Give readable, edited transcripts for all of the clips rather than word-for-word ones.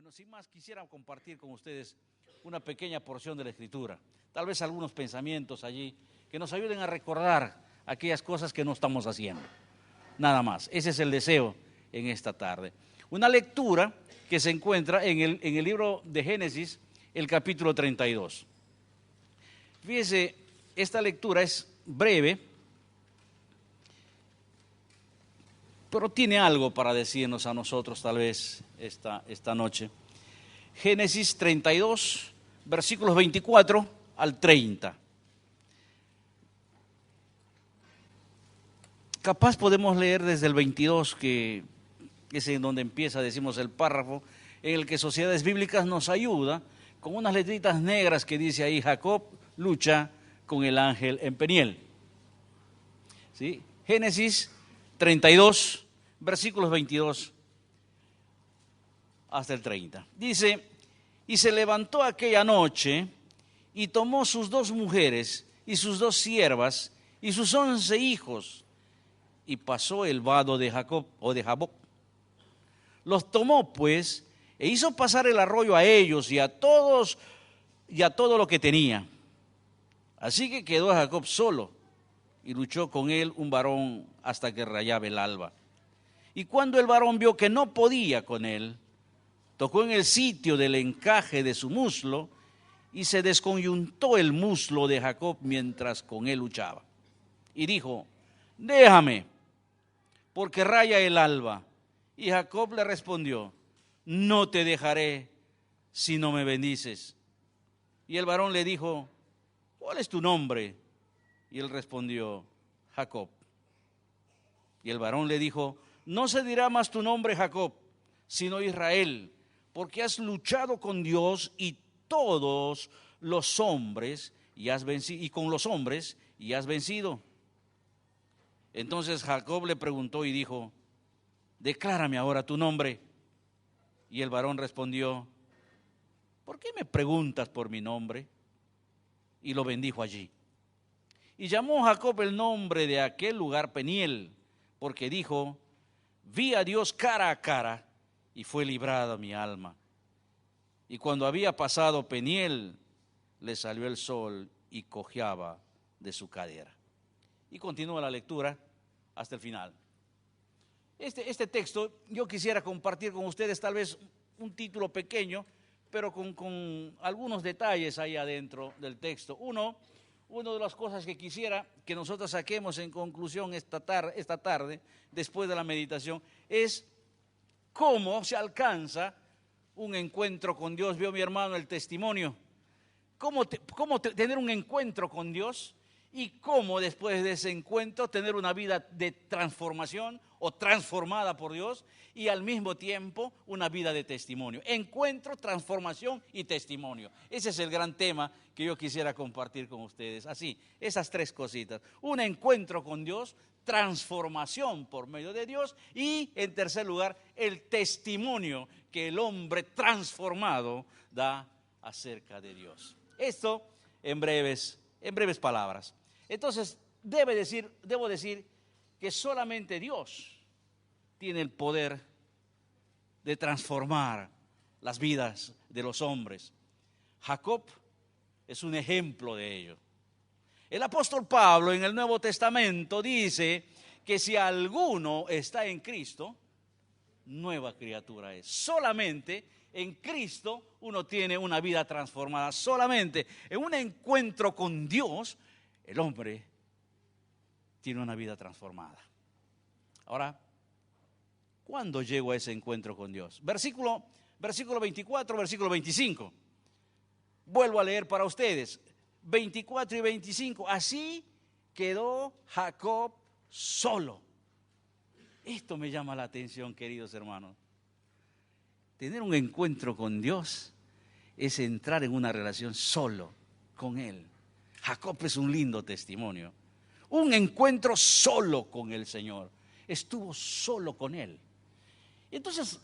Bueno, sin más, quisiera compartir con ustedes una pequeña porción de la Escritura, tal vez algunos pensamientos allí que nos ayuden a recordar aquellas cosas que no estamos haciendo. Nada más, ese es el deseo en esta tarde. Una lectura que se encuentra en el libro de Génesis, el capítulo 32. Fíjese, esta lectura es breve, pero tiene algo para decirnos a nosotros tal vez esta noche. Génesis 32, versículos 24 al 30. Capaz podemos leer desde el 22, que es en donde empieza, decimos, el párrafo, en el que Sociedades Bíblicas nos ayuda con unas letritas negras que dice ahí: Jacob lucha con el ángel en Peniel. ¿Sí? Génesis 32, versículos 22 hasta el 30. Dice: y se levantó aquella noche y tomó sus 2 mujeres y sus 2 siervas y sus 11 hijos y pasó el vado de Jacob o de Jaboc. Los tomó pues e hizo pasar el arroyo a ellos y a todos y a todo lo que tenía. Así que quedó Jacob solo y luchó con él un varón hasta que rayaba el alba. Y cuando el varón vio que no podía con él, tocó en el sitio del encaje de su muslo y se desconyuntó el muslo de Jacob mientras con él luchaba. Y dijo: déjame, porque raya el alba. Y Jacob le respondió: no te dejaré si no me bendices. Y el varón le dijo: ¿cuál es tu nombre? Y él respondió: Jacob. Y el varón le dijo: no se dirá más tu nombre Jacob, sino Israel, porque has luchado con Dios y todos los hombres y has vencido, y con los hombres y has vencido. Entonces Jacob le preguntó y dijo: declárame ahora tu nombre. Y el varón respondió: ¿por qué me preguntas por mi nombre? Y lo bendijo allí. Y llamó Jacob el nombre de aquel lugar Peniel, porque dijo: vi a Dios cara a cara y fue librada mi alma. Y cuando había pasado Peniel, le salió el sol y cojeaba de su cadera. Y continúa la lectura hasta el final. Este texto yo quisiera compartir con ustedes tal vez un título pequeño, pero con algunos detalles ahí adentro del texto. Una de las cosas que quisiera que nosotros saquemos en conclusión esta tarde, después de la meditación, es cómo se alcanza un encuentro con Dios. Vio mi hermano el testimonio. Cómo tener un encuentro con Dios y cómo después de ese encuentro tener una vida de transformación o transformada por Dios y al mismo tiempo una vida de testimonio. Encuentro, transformación y testimonio. Ese es el gran tema que yo quisiera compartir con ustedes. Así, esas 3 cositas. Un encuentro con Dios, transformación por medio de Dios y, en tercer lugar, el testimonio que el hombre transformado da acerca de Dios. Esto en breves palabras. Entonces, debo decir que solamente Dios tiene el poder de transformar las vidas de los hombres. Jacob es un ejemplo de ello. El apóstol Pablo en el Nuevo Testamento dice que si alguno está en Cristo, nueva criatura es. Solamente en Cristo uno tiene una vida transformada. Solamente en un encuentro con Dios, el hombre tiene una vida transformada. Ahora, ¿cuándo llego a ese encuentro con Dios? Versículo 24, versículo 25. Vuelvo a leer para ustedes. 24 y 25. Así quedó Jacob solo. Esto me llama la atención, queridos hermanos. Tener un encuentro con Dios es entrar en una relación solo con Él. Jacob es un lindo testimonio. Un encuentro solo con el Señor. Estuvo solo con Él. Entonces,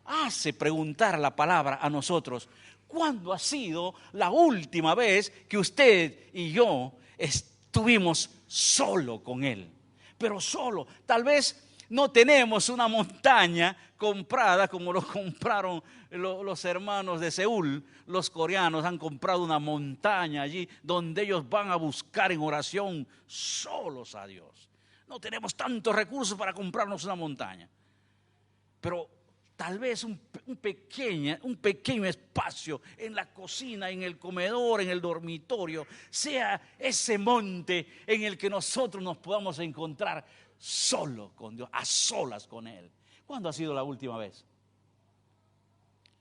hace preguntar la palabra a nosotros: ¿cuándo ha sido la última vez que usted y yo estuvimos solo con Él? Pero solo, tal vez No tenemos una montaña comprada como lo compraron los hermanos de Seúl. Los coreanos han comprado una montaña allí donde ellos van a buscar en oración solos a Dios. No tenemos tantos recursos para comprarnos una montaña. Pero tal vez un pequeño espacio en la cocina, en el comedor, en el dormitorio, sea ese monte en el que nosotros nos podamos encontrar solo con Dios, a solas con Él. ¿Cuándo ha sido la última vez?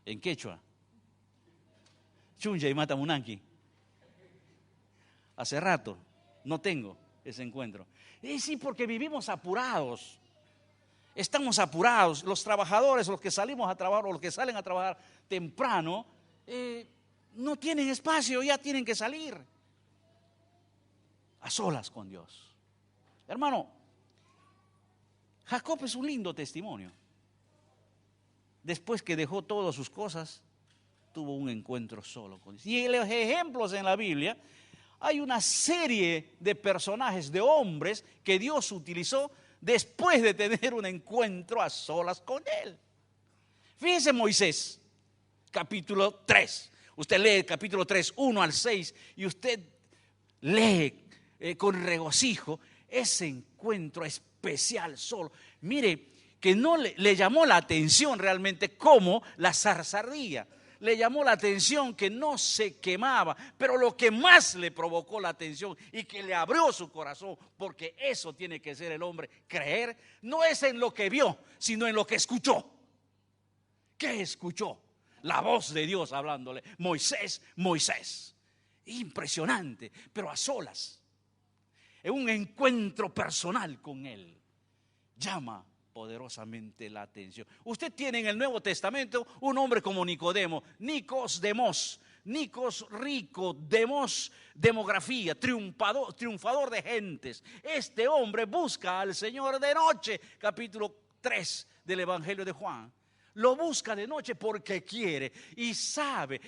En quechua. Chunja y Matamunanqui. Hace rato no tengo ese encuentro. Y sí, porque vivimos apurados. Estamos apurados. Los trabajadores, los que salimos a trabajar o los que salen a trabajar temprano, no tienen espacio, ya tienen que salir a solas con Dios. Hermano, Jacob es un lindo testimonio. Después que dejó todas sus cosas, tuvo un encuentro solo con Dios. Y en los ejemplos en la Biblia hay una serie de personajes, de hombres que Dios utilizó después de tener un encuentro a solas con Él. Fíjese Moisés, capítulo 3. Usted lee el capítulo 3, 1 al 6, y usted lee con regocijo ese encuentro especial solo. Mire, que no le llamó la atención realmente cómo la zarza ardía. Le llamó la atención que no se quemaba, pero lo que más le provocó la atención y que le abrió su corazón, porque eso tiene que ser el hombre, creer, no es en lo que vio, sino en lo que escuchó. ¿Qué escuchó? La voz de Dios hablándole, Moisés, Moisés. Impresionante, pero a solas, en un encuentro personal con Él, llama poderosamente la atención. Usted tiene en el Nuevo Testamento un hombre como Nicodemo, Nikos Demos, Nikos rico, Demos demografía, triunfador de gentes. Este hombre busca al Señor de noche, capítulo 3 del Evangelio de Juan. Lo busca de noche porque quiere y sabe.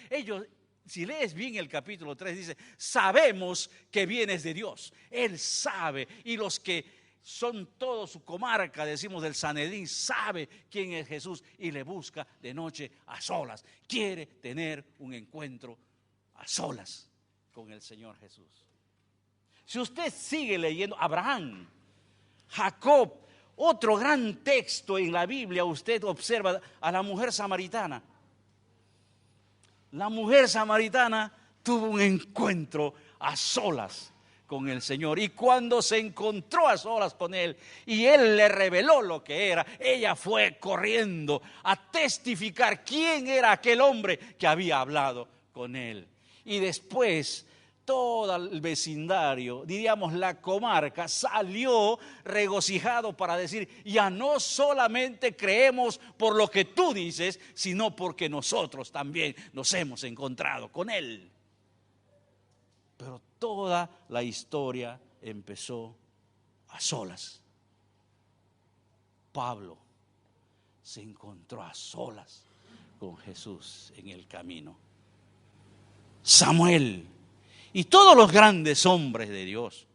Si lees bien el capítulo 3, dice, sabemos que vienes de Dios. Él sabe, y los que son todo su comarca, decimos del Sanedrín, sabe quién es Jesús y le busca de noche a solas. Quiere tener un encuentro a solas con el Señor Jesús. Si usted sigue leyendo, Abraham, Jacob, otro gran texto en la Biblia, usted observa a la mujer samaritana. La mujer samaritana tuvo un encuentro a solas con el Señor, y cuando se encontró a solas con Él y Él le reveló lo que era, ella fue corriendo a testificar quién era aquel hombre que había hablado con Él. Y después todo el vecindario, diríamos la comarca, salió regocijado para decir, ya no solamente creemos por lo que tú dices, sino porque nosotros también nos hemos encontrado con Él. Pero toda la historia empezó a solas. Pablo se encontró a solas con Jesús en el camino. Samuel y todos los grandes hombres de Dios.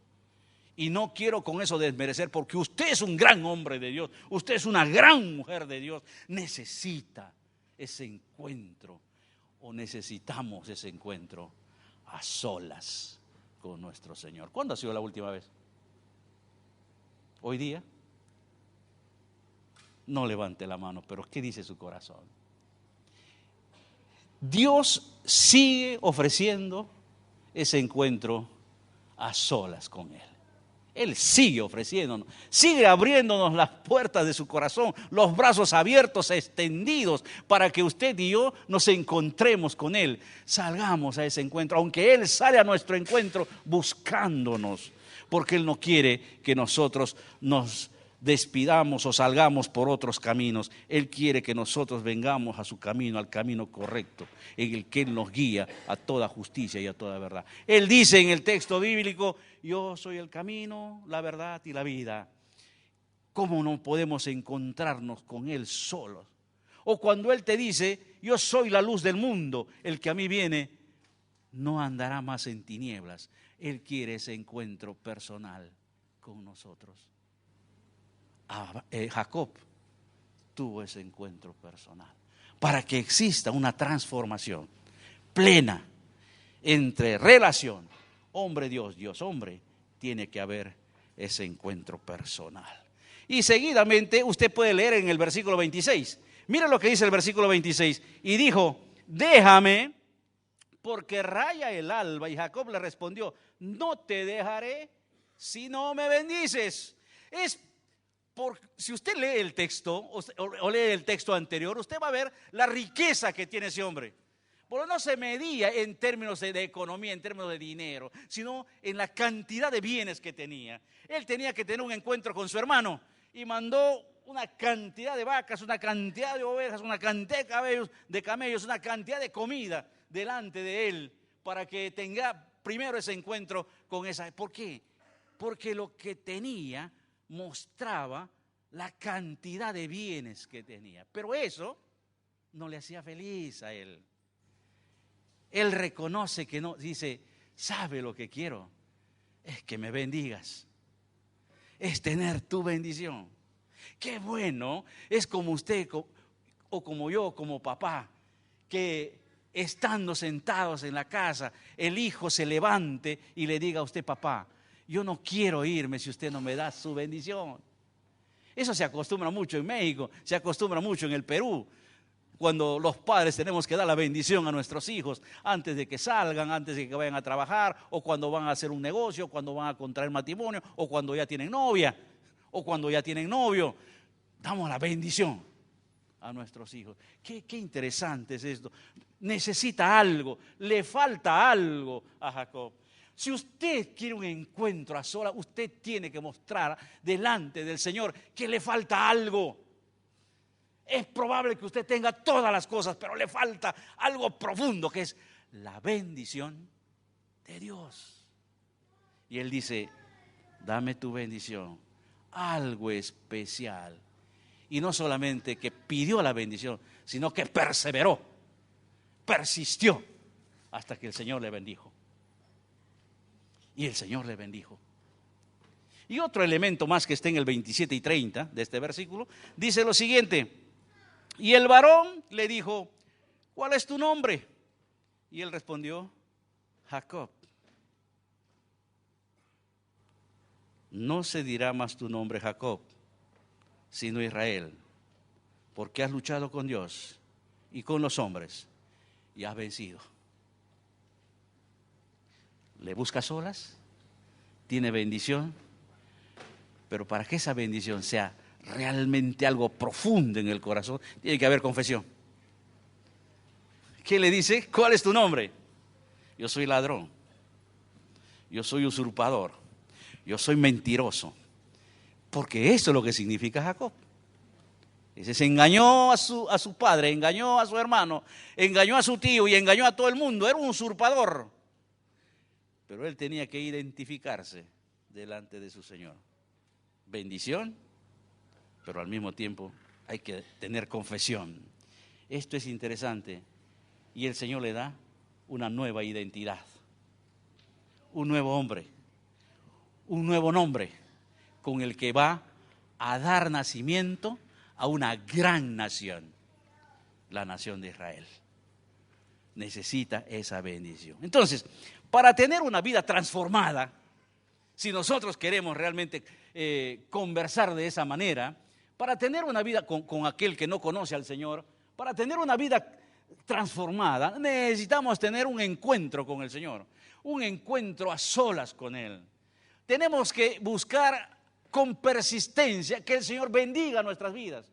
Y no quiero con eso desmerecer, porque usted es un gran hombre de Dios, usted es una gran mujer de Dios. Necesita ese encuentro, o necesitamos ese encuentro a solas con nuestro Señor. ¿Cuándo ha sido la última vez? ¿Hoy día? No levante la mano, pero ¿qué dice su corazón? Dios sigue ofreciendo ese encuentro a solas con Él. Él sigue ofreciéndonos, sigue abriéndonos las puertas de su corazón, los brazos abiertos, extendidos, para que usted y yo nos encontremos con Él. Salgamos a ese encuentro, aunque Él sale a nuestro encuentro buscándonos, porque Él no quiere que nosotros nos despidamos o salgamos por otros caminos. Él quiere que nosotros vengamos a su camino, al camino correcto, en el que Él nos guía a toda justicia y a toda verdad. Él dice en el texto bíblico, yo soy el camino, la verdad y la vida. ¿Cómo no podemos encontrarnos con Él solos? O cuando Él te dice, yo soy la luz del mundo, el que a mí viene no andará más en tinieblas. Él quiere ese encuentro personal con nosotros. Jacob tuvo ese encuentro personal para que exista una transformación plena entre relación hombre-Dios, Dios-hombre. Tiene que haber ese encuentro personal. Y seguidamente usted puede leer en el versículo 26. Mira lo que dice el versículo 26. Y dijo: déjame, porque raya el alba. Y Jacob le respondió: no te dejaré si no me bendices. Si usted lee el texto o lee el texto anterior, usted va a ver la riqueza que tiene ese hombre. Porque no se medía en términos de economía, en términos de dinero, sino en la cantidad de bienes que tenía. Él tenía que tener un encuentro con su hermano y mandó una cantidad de vacas, una cantidad de ovejas, una cantidad de camellos, una cantidad de comida delante de él para que tenga primero ese encuentro con esa. ¿Por qué? Porque lo que tenía mostraba la cantidad de bienes que tenía. Pero eso no le hacía feliz a él. Él reconoce que no, dice: ¿sabe lo que quiero? Es que me bendigas. Es tener tu bendición. Qué bueno es como usted o como yo, como papá, que estando sentados en la casa, el hijo se levante y le diga a usted: papá, yo no quiero irme si usted no me da su bendición. Eso se acostumbra mucho en México, se acostumbra mucho en el Perú. Cuando los padres tenemos que dar la bendición a nuestros hijos antes de que salgan, antes de que vayan a trabajar, o cuando van a hacer un negocio, cuando van a contraer matrimonio, o cuando ya tienen novia, o cuando ya tienen novio. Damos la bendición a nuestros hijos. Qué interesante es esto. Necesita algo, le falta algo a Jacob. Si usted quiere un encuentro a solas, usted tiene que mostrar delante del Señor que le falta algo. Es probable que usted tenga todas las cosas, pero le falta algo profundo, que es la bendición de Dios. Y él dice: dame tu bendición, algo especial. Y no solamente que pidió la bendición, sino que perseveró, persistió hasta que el Señor le bendijo. Y el Señor le bendijo. Y otro elemento más que está en el 27 y 30 de este versículo, dice lo siguiente: y el varón le dijo: ¿cuál es tu nombre? Y él respondió: Jacob. No se dirá más tu nombre Jacob, sino Israel, porque has luchado con Dios y con los hombres y has vencido. Le busca solas, tiene bendición, pero para que esa bendición sea realmente algo profundo en el corazón, tiene que haber confesión. ¿Qué le dice? ¿Cuál es tu nombre? Yo soy ladrón, yo soy usurpador, yo soy mentiroso. Porque eso es lo que significa Jacob. Dice: se engañó a su padre, engañó a su hermano, engañó a su tío y engañó a todo el mundo. Era un usurpador. Pero él tenía que identificarse delante de su Señor. Bendición, pero al mismo tiempo hay que tener confesión. Esto es interesante. Y el Señor le da una nueva identidad, un nuevo hombre, un nuevo nombre con el que va a dar nacimiento a una gran nación, la nación de Israel. Necesita esa bendición. Entonces, para tener una vida transformada, si nosotros queremos realmente conversar de esa manera, para tener una vida con aquel que no conoce al Señor, para tener una vida transformada, necesitamos tener un encuentro con el Señor, un encuentro a solas con Él. Tenemos que buscar con persistencia que el Señor bendiga nuestras vidas,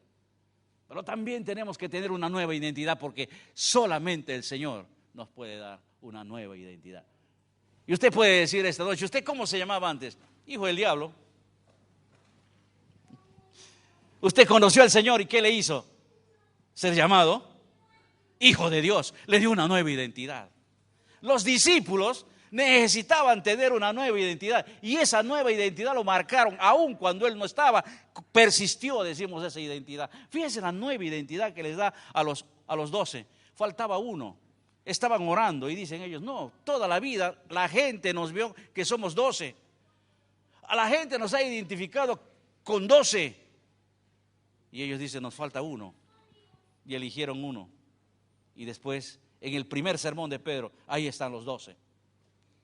pero también tenemos que tener una nueva identidad, porque solamente el Señor nos puede dar una nueva identidad. Y usted puede decir esta noche: ¿usted cómo se llamaba antes? Hijo del diablo. Usted conoció al Señor y ¿qué le hizo? Ser llamado Hijo de Dios. Le dio una nueva identidad. Los discípulos necesitaban tener una nueva identidad, y esa nueva identidad lo marcaron, aun cuando Él no estaba, persistió, decimos, esa identidad. Fíjense la nueva identidad que les da a los 12. Faltaba uno. Estaban orando y dicen ellos: no, toda la vida la gente nos vio que somos 12. A la gente nos ha identificado con 12. Y ellos dicen, nos falta uno. Y eligieron uno. Y después, en el primer sermón de Pedro, ahí están los 12.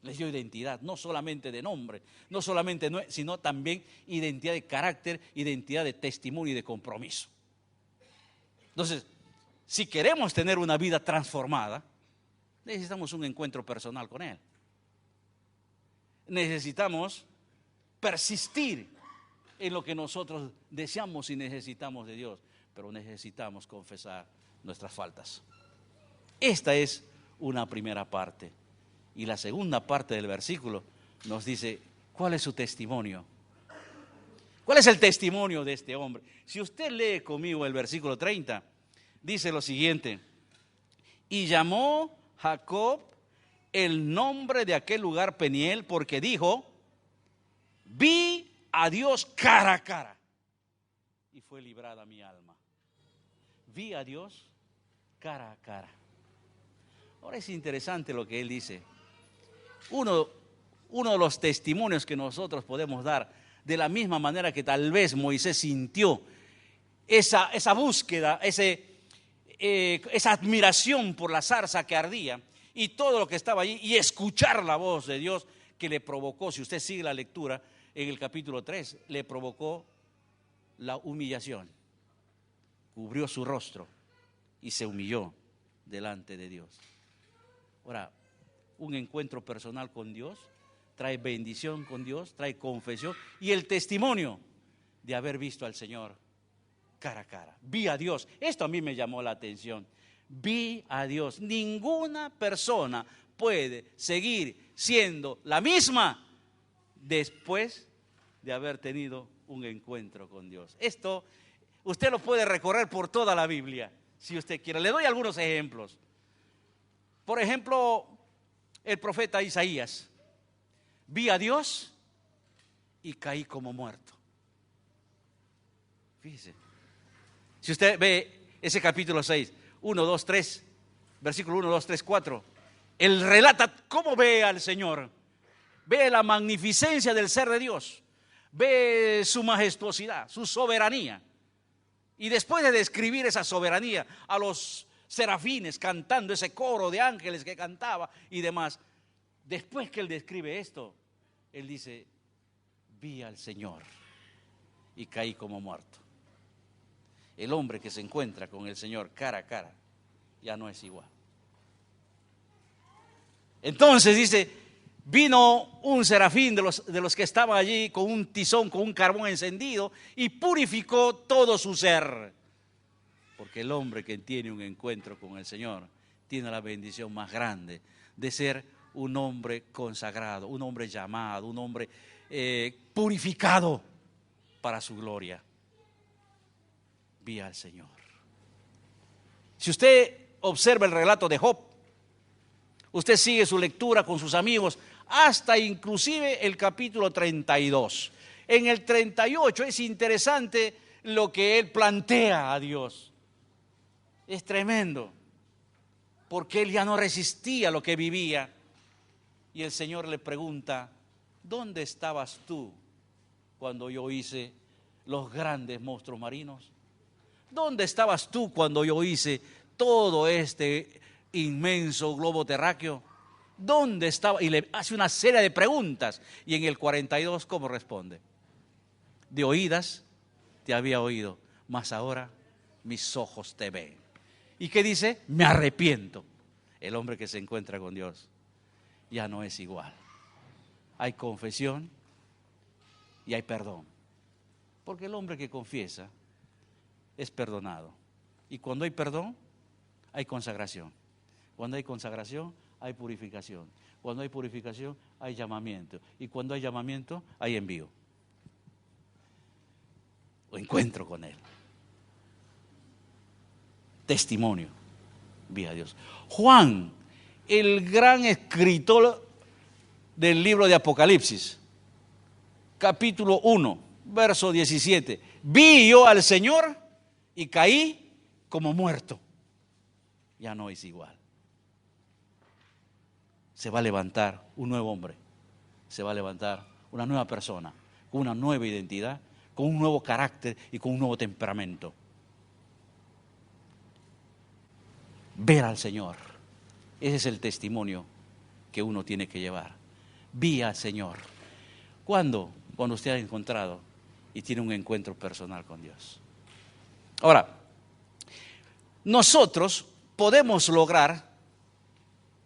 Les dio identidad, no solamente de nombre, no solamente, sino también identidad de carácter, identidad de testimonio y de compromiso. Entonces, si queremos tener una vida transformada, necesitamos un encuentro personal con Él. Necesitamos persistir en lo que nosotros deseamos y necesitamos de Dios, pero necesitamos confesar nuestras faltas. Esta es una primera parte. Y la segunda parte del versículo nos dice, ¿cuál es su testimonio? ¿Cuál es el testimonio de este hombre? Si usted lee conmigo el versículo 30, dice lo siguiente: y llamó Jacob el nombre de aquel lugar Peniel, porque dijo, vi a Dios cara a cara y fue librada mi alma. Vi a Dios cara a cara. Ahora es interesante lo que él dice. Uno de los testimonios que nosotros podemos dar, de la misma manera que tal vez Moisés sintió esa búsqueda, esa admiración por la zarza que ardía y todo lo que estaba allí, y escuchar la voz de Dios que le provocó, si usted sigue la lectura en el capítulo 3, le provocó la humillación. Cubrió su rostro y se humilló delante de Dios. Ahora, un encuentro personal con Dios trae bendición con Dios, trae confesión y el testimonio de haber visto al Señor cara a cara. Vi a Dios. Esto a mí me llamó la atención. Vi a Dios. Ninguna persona puede seguir siendo la misma después de haber tenido un encuentro con Dios. Esto usted lo puede recorrer por toda la Biblia, si usted quiere. Le doy algunos ejemplos. Por ejemplo, el profeta Isaías. Vi a Dios y caí como muerto. Fíjese. Si usted ve ese capítulo 6, 1, 2, 3, versículo 1, 2, 3, 4, él relata cómo ve al Señor. Ve la magnificencia del ser de Dios. Ve su majestuosidad, su soberanía. Y después de describir esa soberanía a los serafines cantando ese coro de ángeles que cantaba y demás, después que él describe esto, él dice, vi al Señor y caí como muerto. El hombre que se encuentra con el Señor cara a cara ya no es igual. Entonces dice, vino un serafín de los que estaban allí con un tizón, con un carbón encendido y purificó todo su ser. Porque el hombre que tiene un encuentro con el Señor tiene la bendición más grande de ser un hombre consagrado, un hombre llamado, un hombre purificado para su gloria. Vi al Señor. Si usted observa el relato de Job, usted sigue su lectura con sus amigos hasta inclusive el capítulo 32. En el 38 es interesante lo que él plantea a Dios. Es tremendo, porque él ya no resistía lo que vivía. Y el Señor le pregunta, ¿dónde estabas tú cuando yo hice los grandes monstruos marinos? ¿Dónde estabas tú cuando yo hice todo este inmenso globo terráqueo? ¿Dónde estaba? Y le hace una serie de preguntas. Y en el 42, ¿cómo responde? De oídas te había oído, mas ahora mis ojos te ven. ¿Y qué dice? Me arrepiento. El hombre que se encuentra con Dios ya no es igual. Hay confesión y hay perdón. Porque el hombre que confiesa es perdonado. Y cuando hay perdón, hay consagración. Cuando hay consagración, hay purificación. Cuando hay purificación, hay llamamiento. Y cuando hay llamamiento, hay envío. O encuentro con Él. Testimonio. Vi a Dios. Juan, el gran escritor del libro de Apocalipsis, capítulo 1, verso 17. Vi yo al Señor y caí como muerto. Ya no es igual. Se va a levantar un nuevo hombre. Se va a levantar una nueva persona, con una nueva identidad, con un nuevo carácter y con un nuevo temperamento. Ver al Señor. Ese es el testimonio que uno tiene que llevar. Vi al Señor. ¿Cuándo? Cuando usted ha encontrado y tiene un encuentro personal con Dios. Ahora, nosotros podemos lograr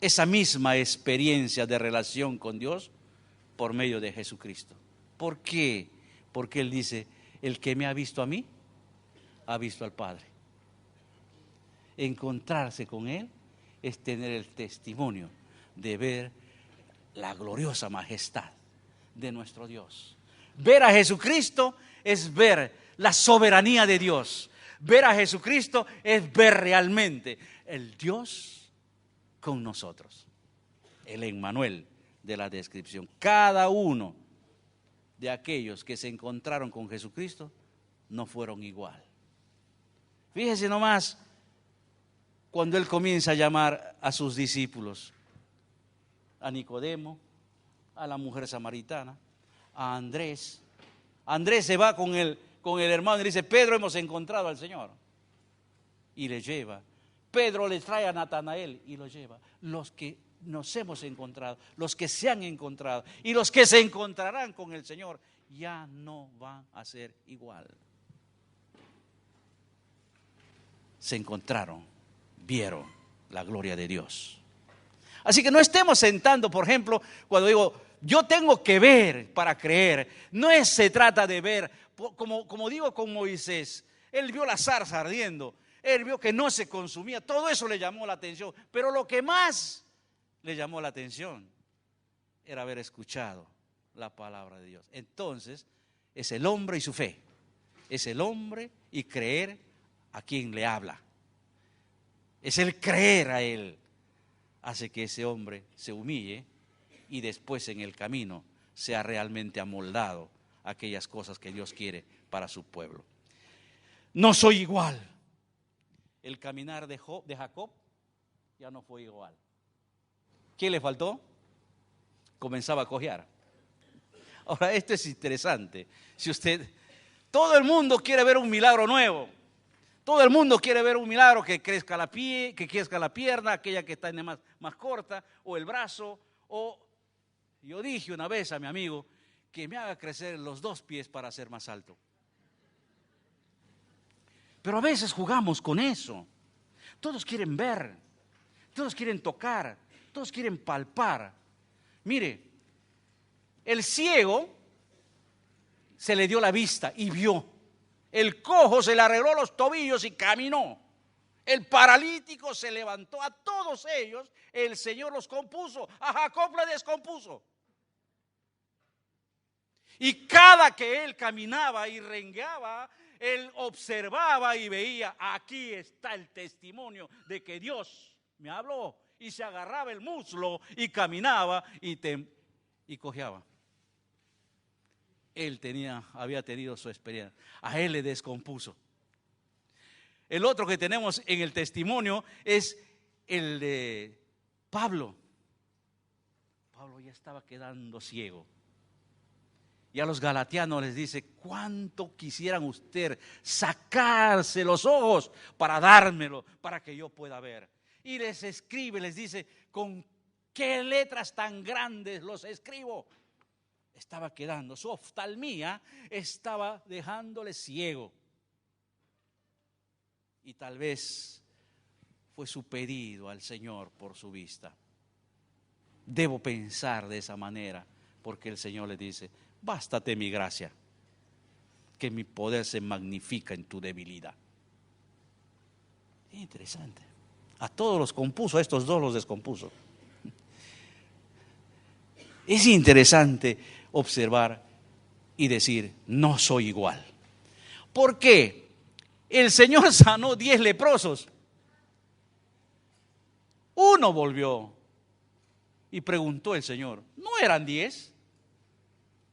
esa misma experiencia de relación con Dios por medio de Jesucristo. ¿Por qué? Porque Él dice, el que me ha visto a mí, ha visto al Padre. Encontrarse con Él es tener el testimonio de ver la gloriosa majestad de nuestro Dios. Ver a Jesucristo es ver la soberanía de Dios. Ver a Jesucristo es ver realmente el Dios con nosotros. El Emmanuel de la descripción. Cada uno de aquellos que se encontraron con Jesucristo no fueron igual. Fíjese nomás cuando Él comienza a llamar a sus discípulos, a Nicodemo, a la mujer samaritana, a Andrés. Andrés se va con el hermano y le dice, Pedro, hemos encontrado al Señor. Y le lleva. Pedro le trae a Natanael y lo lleva. Los que nos hemos encontrado, los que se han encontrado y los que se encontrarán con el Señor, ya no van a ser igual. Se encontraron, vieron la gloria de Dios. Así que no estemos sentando, por ejemplo, cuando digo, yo tengo que ver para creer. No se trata de ver, como digo con Moisés, él vio la zarza ardiendo, él vio que no se consumía, todo eso le llamó la atención, pero lo que más le llamó la atención era haber escuchado la palabra de Dios. Entonces, es el hombre y su fe, es el hombre y creer a quien le habla, es el creer a Él, hace que ese hombre se humille y después en el camino sea realmente amoldado a aquellas cosas que Dios quiere para su pueblo. No soy igual. El caminar de Jacob ya no fue igual. ¿Qué le faltó? Comenzaba a cojear. Ahora, esto es interesante. Todo el mundo quiere ver un milagro nuevo. Todo el mundo quiere ver un milagro, que crezca la pierna, aquella que está más corta, o el brazo, o yo dije una vez a mi amigo que me haga crecer los 2 pies para ser más alto. Pero a veces jugamos con eso. Todos quieren ver, todos quieren tocar, todos quieren palpar. Mire, el ciego se le dio la vista y vio. El cojo se le arregló los tobillos y caminó. El paralítico se levantó. A todos ellos el Señor los compuso. A Jacob le descompuso. Y cada que él caminaba y rengueaba, él observaba y veía, aquí está el testimonio de que Dios me habló. Y se agarraba el muslo y caminaba y cojeaba. Él había tenido su experiencia. A él le descompuso. El otro que tenemos en el testimonio es el de Pablo. Pablo ya estaba quedando ciego. Y a los galatianos les dice, ¿cuánto quisieran ustedes sacarse los ojos para dármelo, para que yo pueda ver? Y les escribe, les dice, ¿con qué letras tan grandes los escribo? Estaba quedando, su oftalmía estaba dejándole ciego. Y tal vez fue su pedido al Señor por su vista. Debo pensar de esa manera, porque el Señor le dice, bástate mi gracia, que mi poder se magnifica en tu debilidad. Interesante. A todos los compuso, a estos 2 los descompuso. Es interesante observar y decir, no soy igual. ¿Por qué? El Señor sanó 10 leprosos. Uno volvió y preguntó el Señor, ¿no eran 10?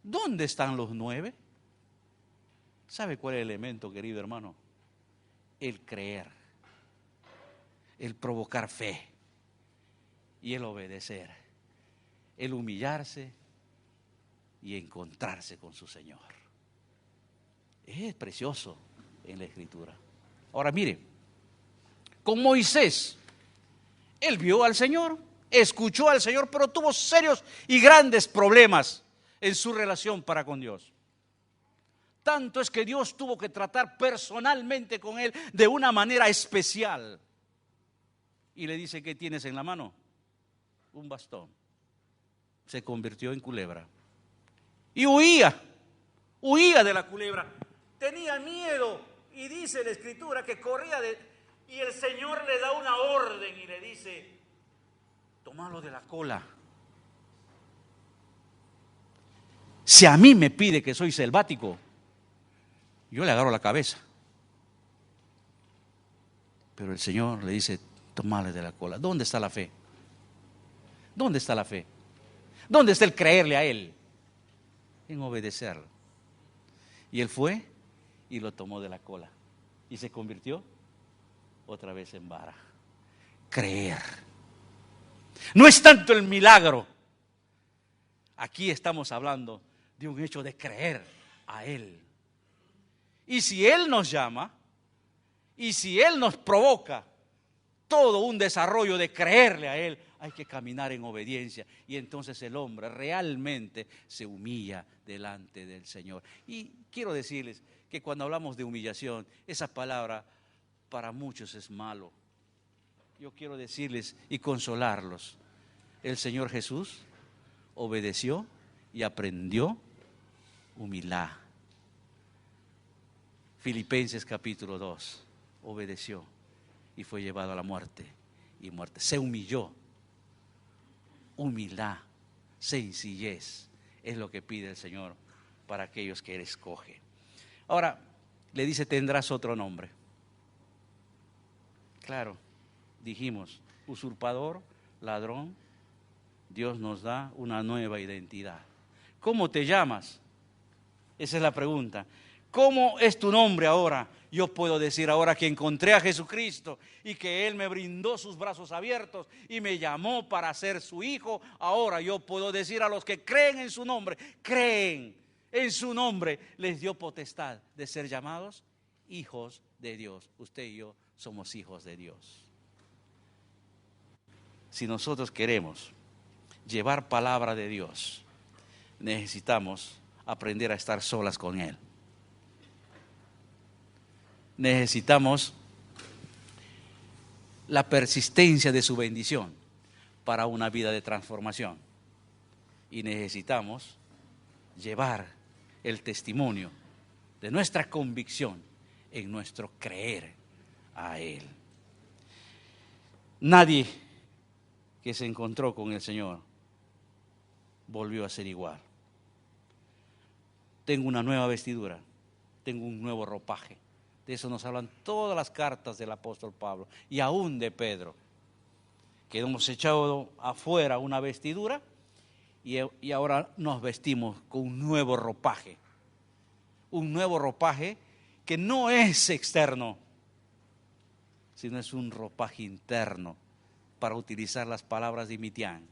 ¿Dónde están los 9? ¿Sabe cuál es el elemento, querido hermano? El creer, el provocar fe y el obedecer, el humillarse y encontrarse con su Señor. Es precioso en la Escritura. Ahora mire, con Moisés, él vio al Señor, escuchó al Señor, pero tuvo serios y grandes problemas en su relación para con Dios. Tanto es que Dios tuvo que tratar personalmente con él de una manera especial. Y le dice: ¿qué tienes en la mano? Un bastón. Se convirtió en culebra. Y huía de la culebra. Tenía miedo. Y dice la Escritura que corría y el Señor le da una orden y le dice: tómalo de la cola. Si a mí me pide que soy selvático, yo le agarro la cabeza. Pero el Señor le dice: tómale de la cola. ¿Dónde está la fe? ¿Dónde está la fe? ¿Dónde está el creerle a Él? En obedecerlo. Y él fue y lo tomó de la cola. Y se convirtió otra vez en vara. Creer. No es tanto el milagro. Aquí estamos hablando de un hecho de creer a Él. Y si Él nos llama, y si Él nos provoca todo un desarrollo de creerle a Él, hay que caminar en obediencia. Y entonces el hombre realmente se humilla delante del Señor. Y quiero decirles que cuando hablamos de humillación, esa palabra para muchos es malo. Yo quiero decirles y consolarlos: el Señor Jesús obedeció y aprendió humildad. Filipenses capítulo 2, obedeció y fue llevado a la muerte y muerte. Se humilló. Humildad, sencillez es lo que pide el Señor para aquellos que Él escoge. Ahora, le dice: tendrás otro nombre. Claro, dijimos, usurpador, ladrón. Dios nos da una nueva identidad. ¿Cómo te llamas? Esa es la pregunta. ¿Cómo es tu nombre ahora? Yo puedo decir ahora que encontré a Jesucristo y que Él me brindó sus brazos abiertos y me llamó para ser su hijo. Ahora yo puedo decir a los que creen en su nombre, creen en su nombre, les dio potestad de ser llamados hijos de Dios. Usted y yo somos hijos de Dios. Si nosotros queremos llevar palabra de Dios, necesitamos aprender a estar solas con Él. Necesitamos la persistencia de su bendición para una vida de transformación. Y necesitamos llevar el testimonio de nuestra convicción en nuestro creer a Él. Nadie que se encontró con el Señor volvió a ser igual. Tengo una nueva vestidura, tengo un nuevo ropaje. De eso nos hablan todas las cartas del apóstol Pablo y aún de Pedro, que hemos echado afuera una vestidura y ahora nos vestimos con un nuevo ropaje que no es externo, sino es un ropaje interno. Para utilizar las palabras de Mitián,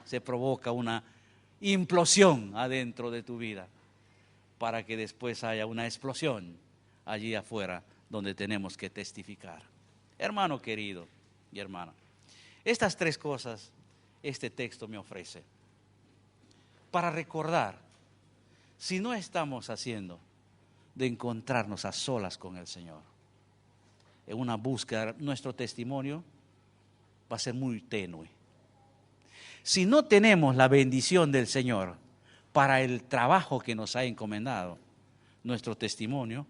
se provoca una implosión adentro de tu vida para que después haya una explosión allí afuera donde tenemos que testificar. Hermano querido y hermana, estas tres cosas este texto me ofrece para recordar, si no estamos haciendo de encontrarnos a solas con el Señor, en una búsqueda, nuestro testimonio va a ser muy tenue. Si no tenemos la bendición del Señor para el trabajo que nos ha encomendado, nuestro testimonio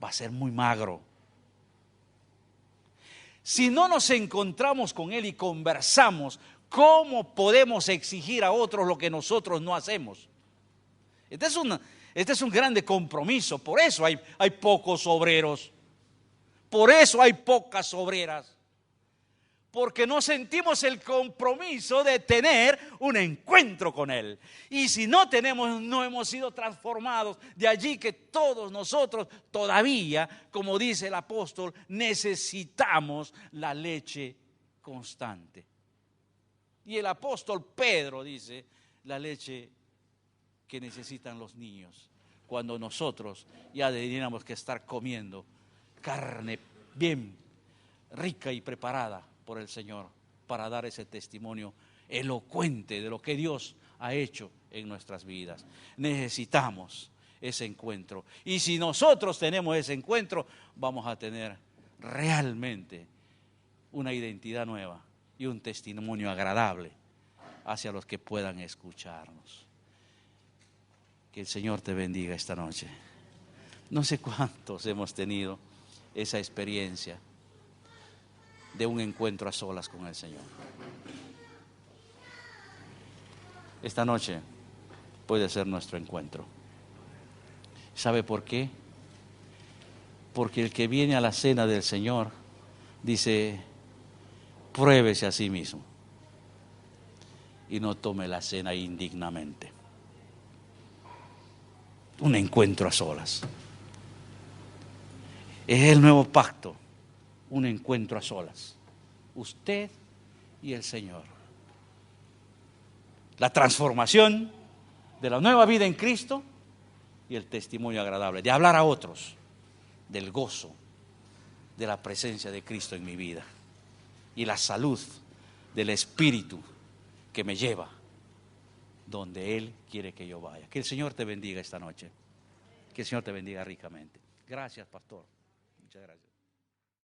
va a ser muy magro. Si no nos encontramos con Él y conversamos, ¿cómo podemos exigir a otros lo que nosotros no hacemos? Este es un grande compromiso. Por eso hay pocos obreros. Por eso hay pocas obreras. Porque no sentimos el compromiso de tener un encuentro con Él. Y si no hemos sido transformados. De allí que todos nosotros todavía, como dice el apóstol, necesitamos la leche constante. Y el apóstol Pedro dice, la leche que necesitan los niños. cuando nosotros ya tendríamos que estar comiendo carne bien rica y preparada por el Señor para dar ese testimonio elocuente de lo que Dios ha hecho en nuestras vidas. Necesitamos ese encuentro. Y si nosotros tenemos ese encuentro, vamos a tener realmente una identidad nueva y un testimonio agradable hacia los que puedan escucharnos. Que el Señor te bendiga esta noche. No sé cuántos hemos tenido esa experiencia de un encuentro a solas con el Señor. Esta noche puede ser nuestro encuentro. ¿Sabe por qué? Porque el que viene a la cena del Señor dice: pruébese a sí mismo y no tome la cena indignamente. Un encuentro a solas. Es el nuevo pacto, un encuentro a solas. Usted y el Señor. La transformación de la nueva vida en Cristo y el testimonio agradable, de hablar a otros del gozo de la presencia de Cristo en mi vida y la salud del Espíritu que me lleva donde Él quiere que yo vaya. Que el Señor te bendiga esta noche. Que el Señor te bendiga ricamente. Gracias, pastor. Muchas gracias.